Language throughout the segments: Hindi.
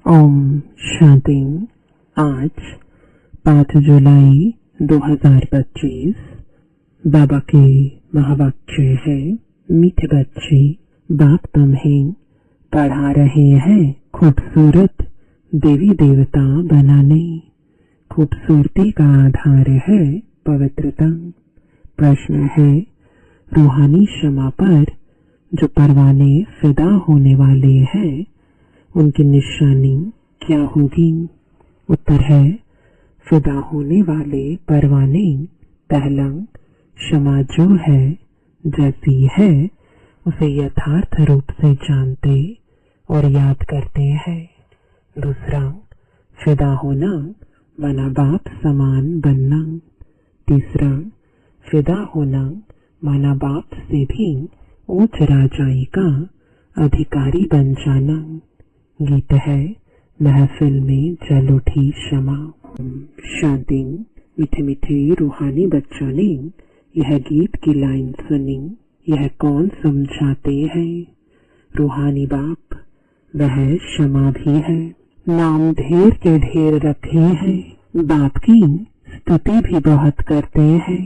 ओम शांति। आज 5 जुलाई 2025 बाबा के महावाक्य है। मीठे बच्चे, बाप तुम्हें पढ़ा रहे हैं खूबसूरत देवी देवता बनाने। खूबसूरती का आधार है पवित्रता। प्रश्न है, रूहानी क्षमा पर जो परवाने फिदा होने वाले हैं उनकी निशानी क्या होगी? उत्तर है, फिदा होने वाले परवाने पहला क्षमा जो है जैसी है उसे यथार्थ रूप से जानते और याद करते हैं। दूसरा, फिदा होना माना बाप समान बनना। तीसरा, फिदा होना माना बाप से भी उच्च राजाई का अधिकारी बन जाना। गीत है, महफिल में जल उठी क्षमा। शांति। मीठे मीठे रूहानी बच्चों ने यह गीत की लाइन सुनी। यह कौन समझाते हैं? रूहानी बाप, वह क्षमा भी है। नाम ढेर के ढेर रखे हैं। बाप की स्तुति भी बहुत करते हैं।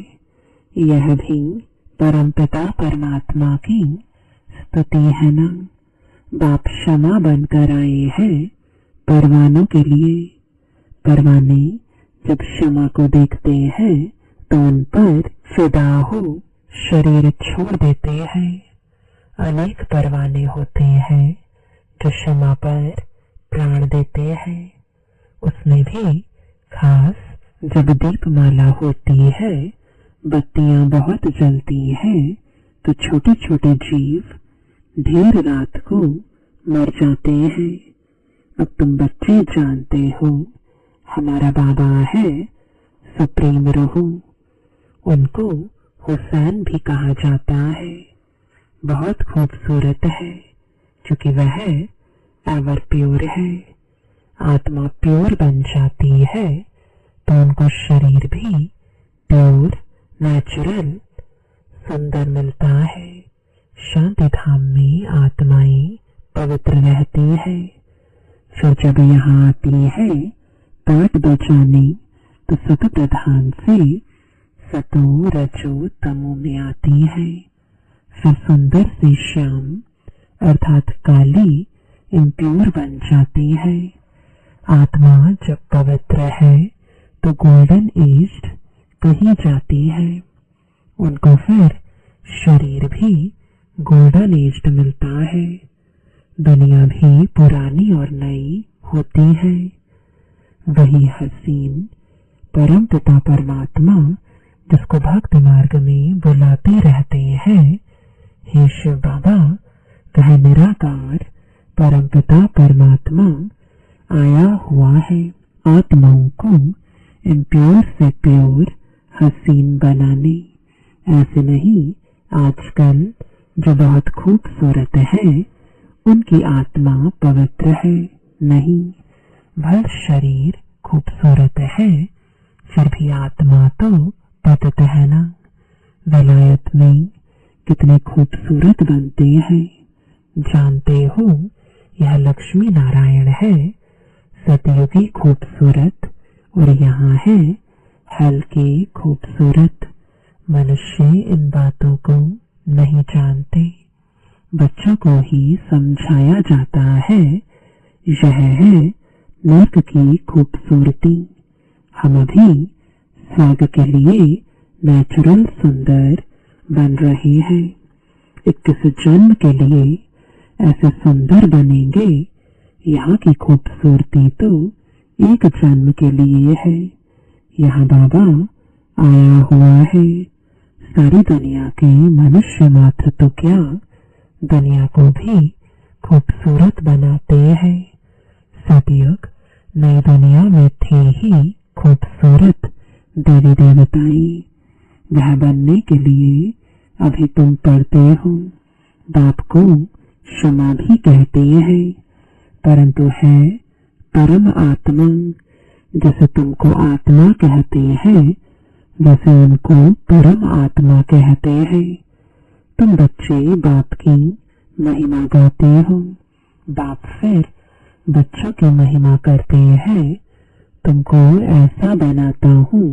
यह भी परमपिता परमात्मा की स्तुति है ना। बाप क्षमा बनकर आए हैं परवानों के लिए। परवाने जब क्षमा को देखते हैं तो उन पर फिदा हो शरीर छोड़ देते हैं। अनेक परवाने होते हैं जो क्षमा पर प्राण देते हैं। उसमें भी खास जब दीपमाला होती है, बत्तियां बहुत जलती हैं तो छोटे छोटे जीव ढेर रात को मर जाते हैं। अब तुम बच्चे जानते हो, हमारा बाबा है सुप्रीम रूह। उनको हुसैन भी कहा जाता है। बहुत खूबसूरत है क्योंकि वह एवर प्योर है। आत्मा प्योर बन जाती है तो उनको शरीर भी प्योर नेचुरल सुंदर मिलता है। शांति धाम में आत्माएं पवित्र रहती है। फिर जब यहाँ आती है पाठ बजाने तो सत प्रधान से सतो रजो तमो में आती है। फिर सुंदर से श्याम अर्थात काली इम्प्योर बन जाती है। आत्मा जब पवित्र है तो गोल्डन एज्ड कही जाती है। उनको फिर शरीर भी गोल्डन एज्ड मिलता है। दुनिया भी पुरानी और नई होती है। वही हसीन परम पिता परमात्मा जिसको भक्ति मार्ग में बुलाते रहते हैं, हे शिव बाबा, वह निराकार परम पिता परमात्मा आया हुआ है आत्माओं को इम्प्योर से प्योर हसीन बनाने। ऐसे नहीं, आजकल जो बहुत खूबसूरत है उनकी आत्मा पवित्र है नहीं। भर शरीर खूबसूरत है फिर भी आत्मा तो पतित है ना। विलायत में कितने खूबसूरत बनते हैं जानते हो। यह लक्ष्मी नारायण है सतयुगी खूबसूरत और यहाँ है हल्के खूबसूरत। मनुष्य इन बातों को नहीं जानते। बच्चों को ही समझाया जाता है। यह है नर्क की खूबसूरती। हम अभी स्वर्ग के लिए नेचुरल सुंदर बन रहे हैं। 21 जन्म के लिए ऐसे सुंदर बनेंगे। यहाँ की खूबसूरती तो एक जन्म के लिए है। यहाँ बाबा आया हुआ है। सारी दुनिया के मनुष्य मात्र तो क्या, दुनिया को भी खूबसूरत बनाते हैं। सतयुग नई दुनिया में थे ही खूबसूरत देवी देवताएं। वह बनने के लिए अभी तुम पढ़ते हो। बाप को क्षमा भी कहते हैं परंतु है परम आत्मा। जैसे तुमको आत्मा कहते हैं वैसे उनको परम आत्मा कहते हैं। तुम बच्चे बाप की महिमा गाते हो। बाप फिर बच्चों की महिमा करते हैं। तुमको ऐसा बनाता हूँ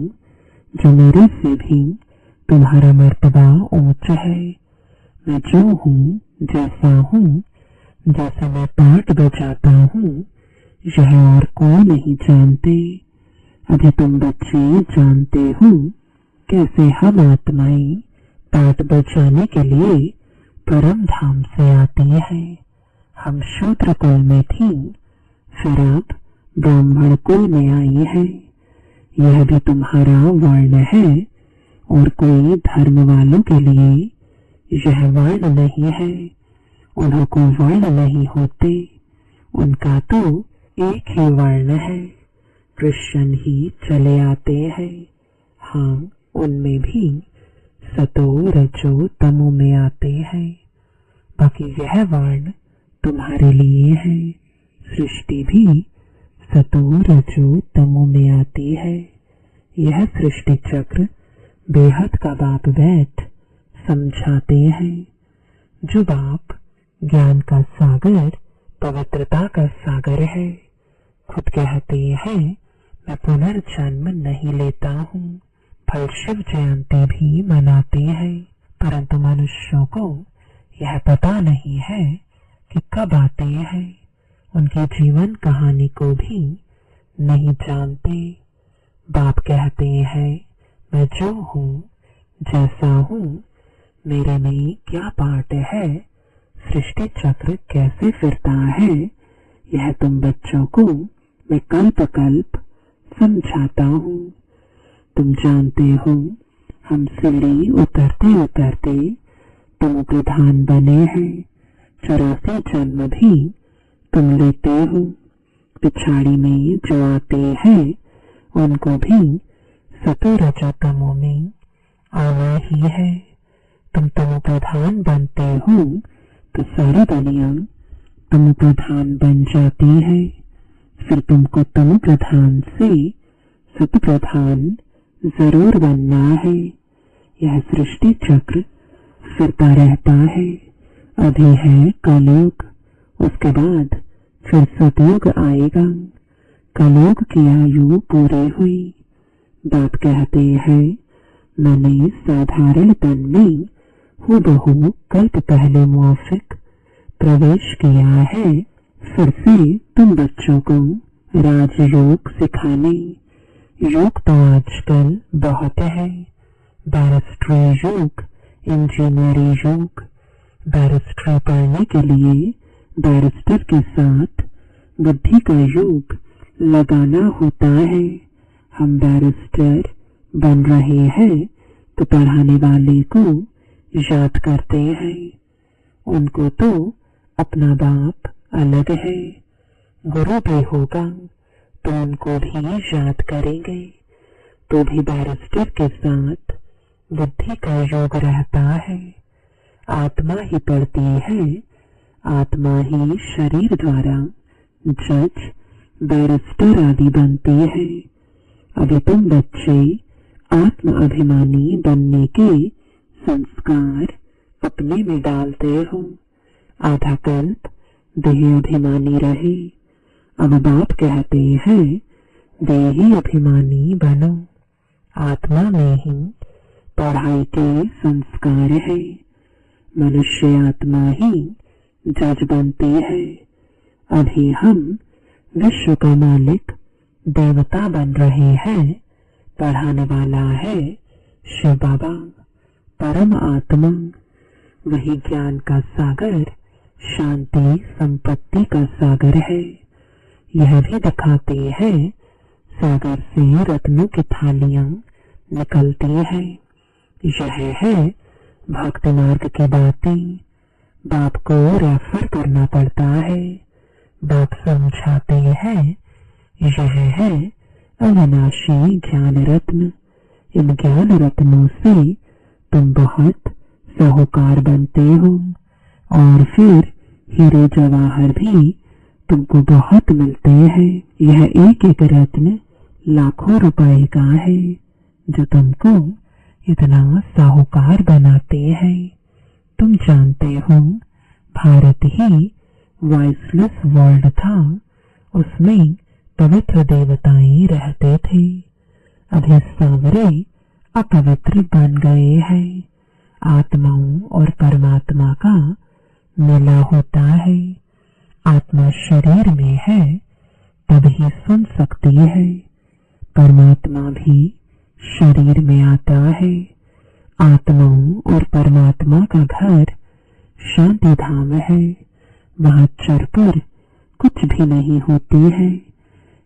जो मेरे से भी तुम्हारा मर्तबा ऊंचा है। मैं जो हूँ, जैसा हूँ, जैसे मैं पाठ बजाता हूँ, यह और कोई नहीं जानते। अभी तुम बच्चे जानते हो कैसे हम आत्माएं पाठ बजाने के लिए परम धाम से आती है। हम शूद्र कुल में थी, फिर अब ब्राह्मण कुल में आई है। यह भी तुम्हारा वर्ण है, और कोई धर्म वालों के लिए यह वर्ण नहीं है। उन्हों को वर्ण नहीं होते, उनका तो एक ही वर्ण है। कृष्ण ही चले आते हैं। हाँ, उनमें भी सतो रजो तमो में आते हैं। बाकी यह वर्ण तुम्हारे लिए है। सृष्टि भी सतो रजो तमो में आती है। यह सृष्टि चक्र बेहद का बाप बैठ समझाते हैं। जो बाप ज्ञान का सागर, पवित्रता का सागर है, खुद कहते हैं मैं पुनर्जन्म नहीं लेता हूँ। फल शिव जयंती भी मनाते हैं, परंतु मनुष्यों को यह पता नहीं है कि कब आते हैं। उनकी जीवन कहानी को भी नहीं जानते। बाप कहते हैं मैं जो हूँ, जैसा हूँ, मेरे में क्या पार्ट है, सृष्टि चक्र कैसे फिरता है, यह तुम बच्चों को मैं कल्प कल्प समझाता हूँ। तुम जानते हो हम सीढ़ी उतरते उतरते तुम प्रधान बने हैं। 84 जन्म भी तुम लेते हो। पिछाड़ी में जो आते हैं उनको भी सतो रजो तमो में आना ही है। तुम तमो प्रधान बनते हो तो सारी दुनिया तमो प्रधान बन जाती है। फिर तुमको तमो प्रधान से सत प्रधान जरूर बनना है। यह सृष्टि चक्र फिरता रहता है। अभी है कलयुग, उसके बाद फिर सतयुग आएगा। कलयुग की आयु पूरी हुई। बाप कहते हैं मैंने साधारण तन में हूबहू कल्प पहले मुआफिक प्रवेश किया है। फिर से तुम बच्चों को राजयोग सिखाने। योग तो आजकल बहुत है। बैरिस्ट्री योग, इंजीनियरिंग योग। बैरिस्ट्री पढ़ने के लिए बैरिस्टर के साथ बुद्धि का योग लगाना होता है। हम बैरिस्टर बन रहे हैं तो पढ़ाने वाले को याद करते हैं। उनको तो अपना बाप अलग है। गुरु भी होगा तो उनको भी याद करेंगे। तो भी बैरिस्टर के साथ बुद्धि का योग रहता है। आत्मा ही पढ़ती है। आत्मा ही शरीर द्वारा जज, बैरिस्टर आदि बनती है। अभी तुम बच्चे आत्म अभिमानी बनने के संस्कार अपने में डालते हो। आधा कल्प देह अभिमानी रहे। अब बाप कहते हैं देही अभिमानी बनो। आत्मा में ही पढ़ाई के संस्कार है। मनुष्य आत्मा ही जज बनती है। अभी हम विश्व का मालिक देवता बन रहे हैं। पढ़ाने वाला है शिव बाबा, परम आत्मा। वही ज्ञान का सागर, शांति संपत्ति का सागर है। यह भी दिखाते हैं सागर से रत्नों की थालियां निकलती हैं। यह है भक्ति मार्ग की बातें। बाप को रेफर करना पड़ता है। बाप समझाते हैं यह है अविनाशी ज्ञान रत्न। इन ज्ञान रत्नों से तुम बहुत साहूकार बनते हो। और फिर हीरे जवाहर भी तुमको बहुत मिलते हैं। यह एक एक रत्न लाखों रुपए का है जो तुमको इतना साहूकार बनाते हैं। तुम जानते हो भारत ही वॉइसलेस वर्ल्ड था उसमें पवित्र देवताएं रहते थे। अभी सांवरे अपवित्र बन गए हैं। आत्माओं और परमात्मा का मिला होता है। आत्मा शरीर में है तभी सुन सकती है। परमात्मा भी शरीर में आता है। आत्माओं और परमात्मा का घर शांति धाम है। वहाँ चरपर कुछ भी नहीं होती है।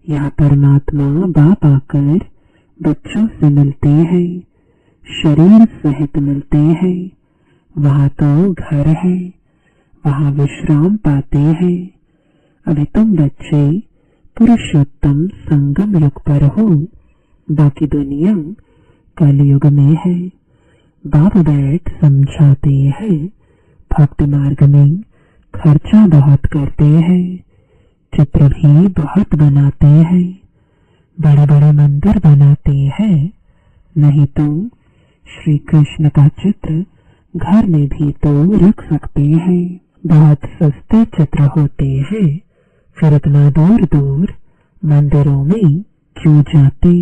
यहाँ परमात्मा बाप आकर बच्चों से मिलते हैं, शरीर सहित मिलते हैं। वहाँ तो घर है, वहाँ विश्राम पाते हैं। अभी तुम बच्चे पुरुषोत्तम संगम युग पर हो, बाकी दुनिया कलयुग में है। बाप बैठ समझाते हैं। भक्ति मार्ग में खर्चा बहुत करते हैं, चित्र भी बहुत बनाते हैं, बड़े बड़े मंदिर बनाते हैं। नहीं तो श्री कृष्ण का चित्र घर में भी तो रख सकते हैं। बहुत सस्ते चित्र होते हैं, फिर इतना दूर दूर मंदिरों में क्यों जाते।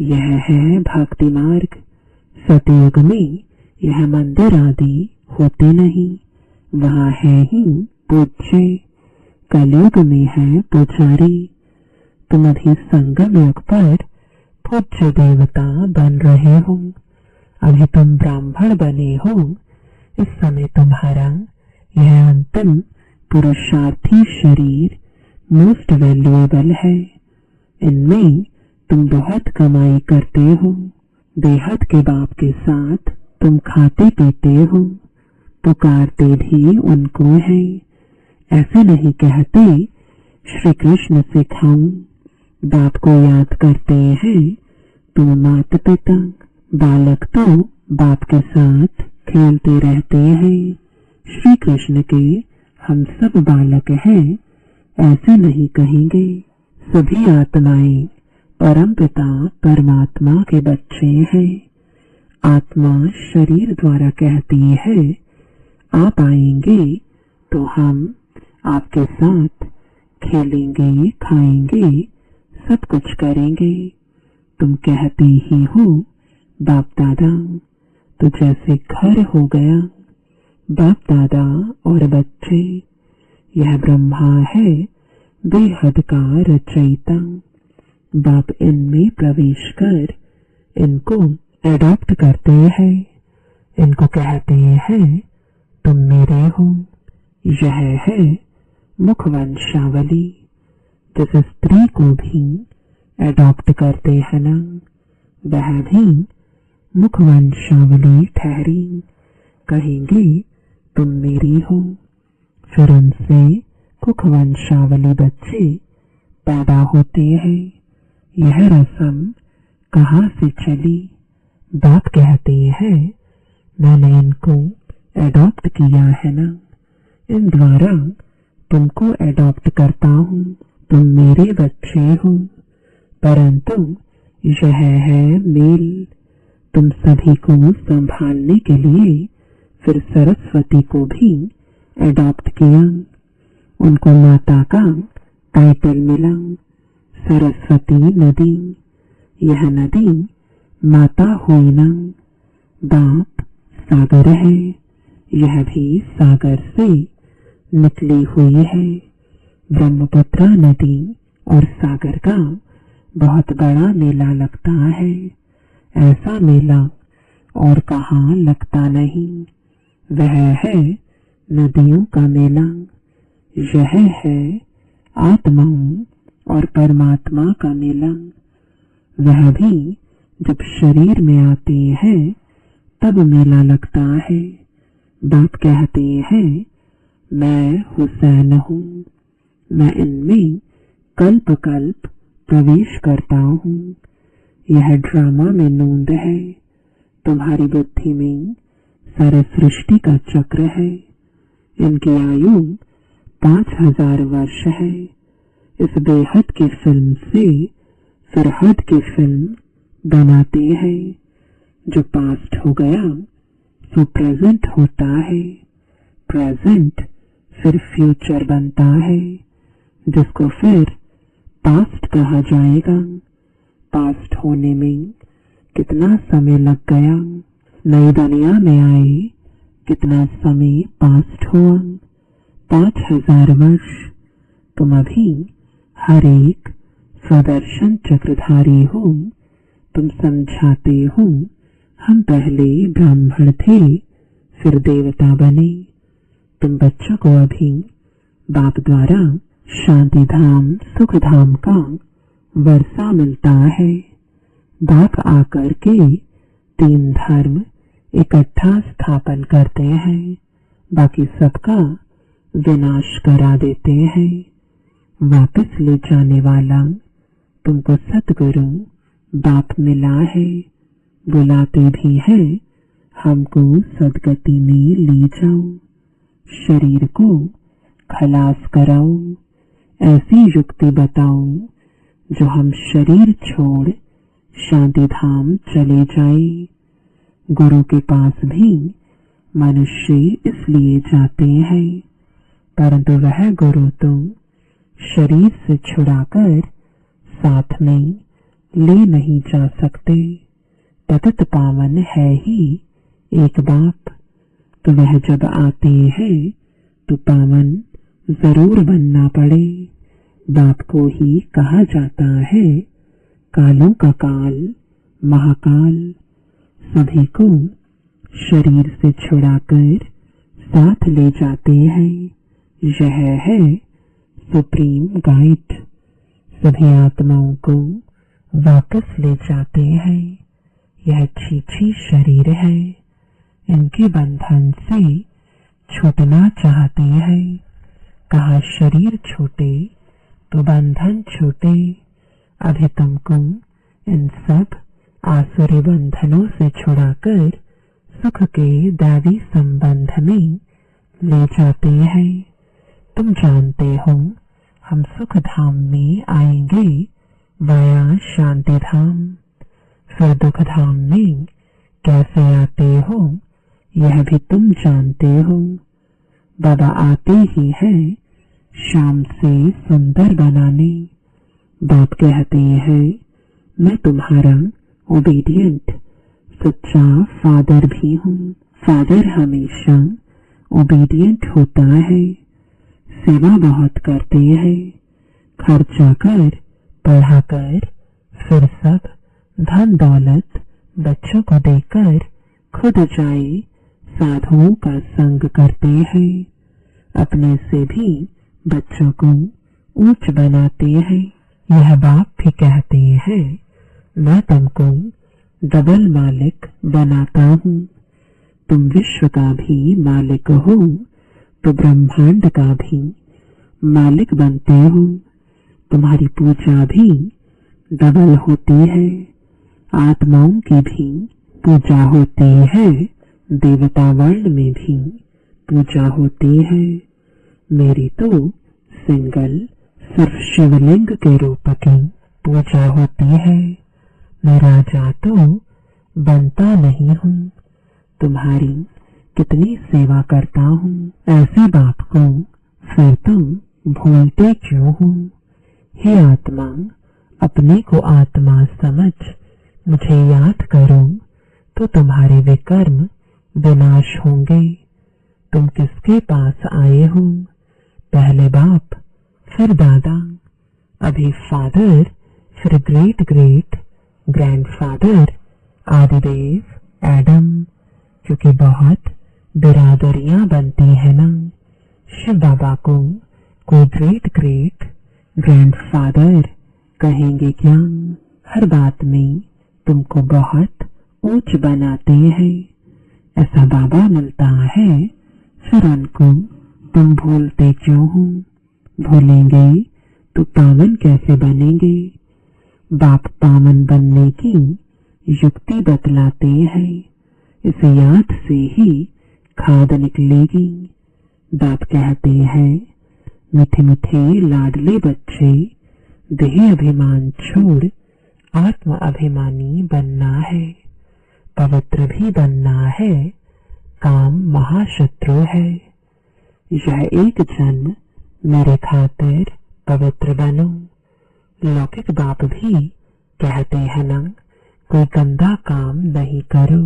यह है भक्ति मार्ग। सतयुग में यह मंदिर आदि होते नहीं, वहाँ है ही पूज्य। कलयुग में है पुजारी। तुम अभी संगम युग पर पूज्य देवता बन रहे हो। अभी तुम ब्राह्मण बने हो। इस समय तुम्हारा यह अंतिम पुरुषार्थी शरीर मोस्ट वैल्यूएबल है। इनमें तुम बहुत कमाई करते हो। बेहद के बाप के साथ तुम खाते पीते हो, पुकारते भी उनको है। ऐसे नहीं कहते श्री कृष्ण से खाऊं। बाप को याद करते हैं तुम माता पिता। बालक तो बाप के साथ खेलते रहते हैं। श्री कृष्ण के हम सब बालक हैं, ऐसे नहीं कहेंगे। सभी आत्माएं परम पिता परमात्मा के बच्चे हैं। आत्मा शरीर द्वारा कहती है आप आएंगे तो हम आपके साथ खेलेंगे, खाएंगे, सब कुछ करेंगे। तुम कहते ही हो बाप दादा, तो जैसे घर हो गया। बाप दादा और बच्चे, यह ब्रह्मा है बेहद का रचयिता। बाप इनमें प्रवेश कर इनको एडॉप्ट करते हैं। इनको कहते हैं तुम मेरे हो। यह है मुखवंशावली। जिस स्त्री को भी एडॉप्ट करते हैं ना, वह भी मुखवंशावली ठहरी। कहेंगे तुम मेरी हो। फिर उनसे कुखवंशावली बच्चे पैदा होते हैं। यह रस्म कहाँ से चली? बाप कहते हैं मैंने इनको एडॉप्ट किया है ना, इन द्वारा तुमको एडॉप्ट करता हूँ। तुम मेरे बच्चे हो। परंतु यह है मेल। तुम सभी को संभालने के लिए फिर सरस्वती को भी एडॉप्ट किया। उनको माता का टाइटल मिला, सरस्वती नदी। यह नदी माता हुई ना। बाप सागर है, यह भी सागर से निकली हुई है। ब्रह्मपुत्र नदी और सागर का बहुत बड़ा मेला लगता है। ऐसा मेला और कहाँ लगता नहीं। वह है नदियों का मेला। यह है आत्माओं और परमात्मा का मेला। वह भी जब शरीर में आते हैं तब मेला लगता है। बाप कहते हैं मैं हुसैन हूँ। मैं इनमें कल्प कल्प प्रवेश करता हूँ। यह ड्रामा में नोंद है। तुम्हारी बुद्धि में सारे सृष्टि का चक्र है। इनकी आयु 5000 वर्ष है। इस बेहद की फिल्म से फिर हद की फिल्म बनाते हैं। जो पास्ट हो गया सो प्रेजेंट होता है। प्रेजेंट फिर फ्यूचर बनता है। जिसको फिर पास्ट कहा जाएगा। पास्ट होने में कितना समय लग गया, नई दुनिया में आए कितना समय पास्ट हुआ, 5000 वर्ष। तुम अभी हर एक स्वदर्शन चक्रधारी हो। तुम समझाते हो हम पहले ब्राह्मण थे फिर देवता बने। तुम बच्चों को अभी बाप द्वारा शांति धाम सुख धाम का वर्षा मिलता है। बाप आकर के 3 धर्म इकट्ठा स्थापन करते हैं, बाकी सबका विनाश करा देते हैं। वापस ले जाने वाला तुमको सतगुरु बाप मिला है। बुलाते भी है हमको सदगति में ले जाओ, शरीर को खलास कराओ। ऐसी युक्ति बताओ जो हम शरीर छोड़ शांति धाम चले जाए। गुरु के पास भी मनुष्य इसलिए जाते हैं, परंतु वह गुरु तो शरीर से छुड़ाकर साथ में ले नहीं जा सकते। ततत पावन है ही एक बाप, तो वह जब आते हैं तो पावन जरूर बनना पड़े। बाप को ही कहा जाता है कालों का काल महाकाल। सभी को शरीर से छुड़ाकर साथ ले जाते हैं। यह है सुप्रीम गाइड। सभी आत्माओं को वापस ले जाते हैं। यह छीछी शरीर है, इनके बंधन से छूटना चाहते हैं। कहा शरीर छूटे तो बंधन छूटे। अभी तुमको इन सब आसुरी बंधनों से छुड़ाकर सुख के दैवी संबंध में ले जाते हैं। तुम जानते हो हम सुख धाम में आएंगे वाया शांति धाम। फिर दुख धाम में कैसे आते हो यह भी तुम जानते हो। बाबा आते ही है शाम से सुंदर बनाने। बाप कहते हैं मैं तुम्हारा ओबीडियंट सच्चा फादर भी हूँ। फादर हमेशा ओबीडियंट होता है, सेवा बहुत करते हैं। खर्चा कर पढ़ाकर फिर सब धन दौलत बच्चों को देकर खुद जाए साधुओं का संग करते हैं। अपने से भी बच्चों को ऊंच बनाते हैं। यह बाप भी कहते हैं मैं तुमको डबल मालिक बनाता हूँ। तुम विश्व का भी मालिक हो तो ब्रह्मांड का भी मालिक बनते हो। तुम्हारी पूजा भी डबल होती है। आत्माओं की भी पूजा होती है, देवता वर्ल्ड में भी पूजा होती है। मेरी तो सिंगल सिर्फ शिवलिंग के रूप की पूजा होती है। मैं राजा तो बनता नहीं हूँ। तुम्हारी कितनी सेवा करता हूँ, ऐसे बाप को फिर तुम भूलते क्यों हो? हे आत्मा, अपने को आत्मा समझ मुझे याद करो तो तुम्हारे विकर्म विनाश होंगे। तुम किसके पास आए हो? पहले बाप फिर दादा, अभी फादर फिर ग्रेट ग्रेट ग्रैंडफादर आदिदेव एडम, क्योंकि बहुत बिरादरियां बनती है ना। शिव बाबा को कोई ग्रेट ग्रेट ग्रैंडफादर कहेंगे क्या? हर बात में तुमको बहुत ऊंच बनाते हैं। ऐसा बाबा मिलता है, फिर उनको तुम भूलते क्यों हो? भूलेंगे तो पावन कैसे बनेंगे? बाप पावन बनने की युक्ति बतलाते हैं। इस याद से ही खाद निकलेगी। बाप कहते हैं मीठे मीठे लाडले बच्चे, देह अभिमान छोड़ आत्म अभिमानी बनना है। पवित्र भी बनना है, काम महाशत्रु है। यह एक जन्म मेरे खातिर पवित्र बनो। लौकिक बाप भी कहते हैं ना, कोई गंदा काम नहीं करो,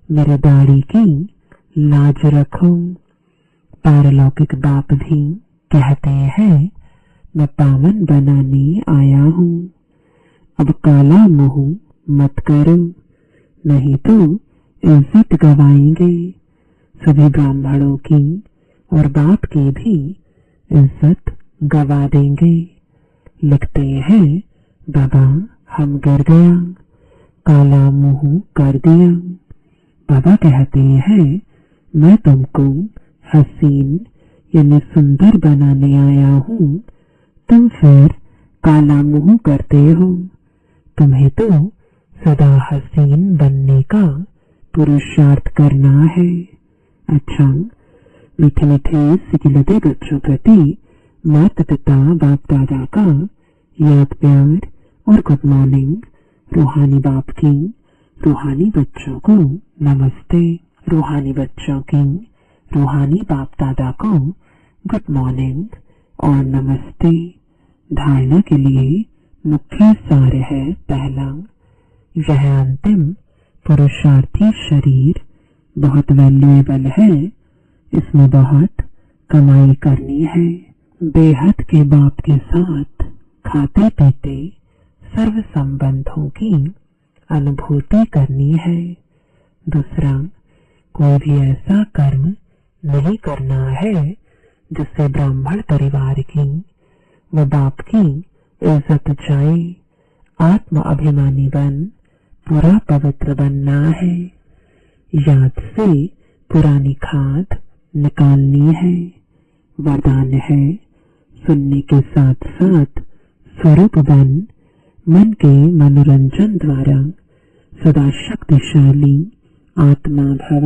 मेरे दाढ़ी की लाज रखो। पारलौकिक बाप भी कहते हैं, मैं पावन बनाने आया हूँ, अब काला मुंह मत करो, नहीं तो इज्जत गवाएंगे। सभी ब्राह्मणों की और बाप की भी इज्जत गवा देंगे। लिखते हैं, बाबा हम गिर गया, काला मुंह कर दिया। बाबा कहते हैं, मैं तुमको हसीन यानी सुंदर बनाने आया हूँ, तुम फिर काला मुंह करते हो। तुम्हें तो सदा हसीन बनने का पुरुषार्थ करना है। अच्छा, मीठे मीठे सिकिलते बच्चों प्रति माता पिता बाप दादा का याद प्यार और गुड मॉर्निंग। रूहानी बाप की रूहानी बच्चों को नमस्ते। रूहानी बच्चों की रूहानी बाप दादा को गुड मॉर्निंग और नमस्ते। धारणा के लिए मुख्य सार है, पहला, यह अंतिम पुरुषार्थी शरीर बहुत वैल्यूएबल है, इसमें बहुत कमाई करनी है। बेहद के बाप के साथ खाते पीते सर्व संबंधों की अनुभूति करनी है। दूसरा, कोई भी ऐसा कर्म नहीं करना है जिससे ब्राह्मण परिवार की व बाप की इज्जत जाए। आत्म अभिमानी बन पूरा पवित्र बनना है। याद से पुरानी खाद निकालनी है। वरदान है, सुनने के साथ साथ स्वरूप बन मन के मनोरंजन द्वारा सदा शक्तिशाली आत्मा भव।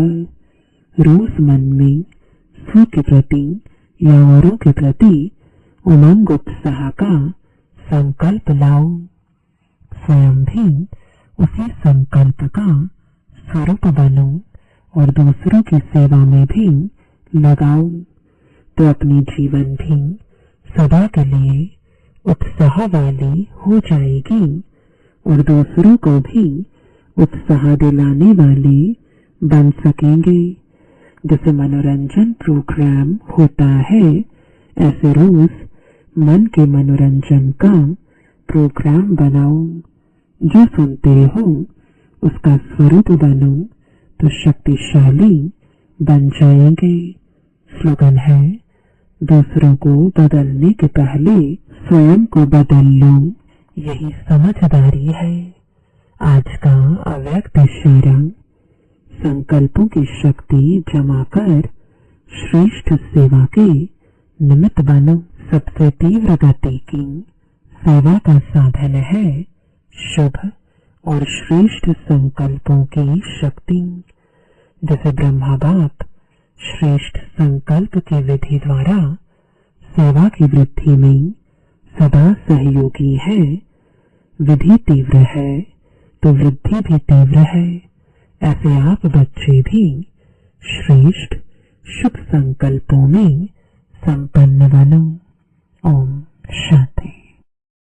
रोज मन में स्व के प्रति या औरों के प्रति उमंग उत्साह का संकल्प लाओ। स्वयं भी उसी संकल्प का स्वरूप बनो और दूसरों की सेवा में भी लगाओ, तो अपनी जीवन भी सदा के लिए उत्साह वाली हो जाएगी और दूसरों को भी उत्साह दिलाने वाले बन सकेंगे। जैसे मनोरंजन प्रोग्राम होता है, ऐसे रोज मन के मनोरंजन का प्रोग्राम बनाओ। जो सुनते हो उसका स्वरूप बनो तो शक्तिशाली बन जाएंगे। स्लोगन है, दूसरों को बदलने के पहले स्वयं को बदल लो, यही समझदारी है। आज का अव्यक्त इशारा, संकल्पों की शक्ति जमा कर श्रेष्ठ सेवा के निमित्त बनो। सबसे तीव्र गति की सेवा का साधन है शुभ और श्रेष्ठ संकल्पों की शक्ति। जैसे ब्रह्मा बाप श्रेष्ठ संकल्प की विधि द्वारा सेवा की वृद्धि में सदा सहयोगी है। विधि तीव्र है तो वृद्धि भी तीव्र है। ऐसे आप बच्चे भी श्रेष्ठ शुभ संकल्पों में संपन्न बनो। ओम शांति।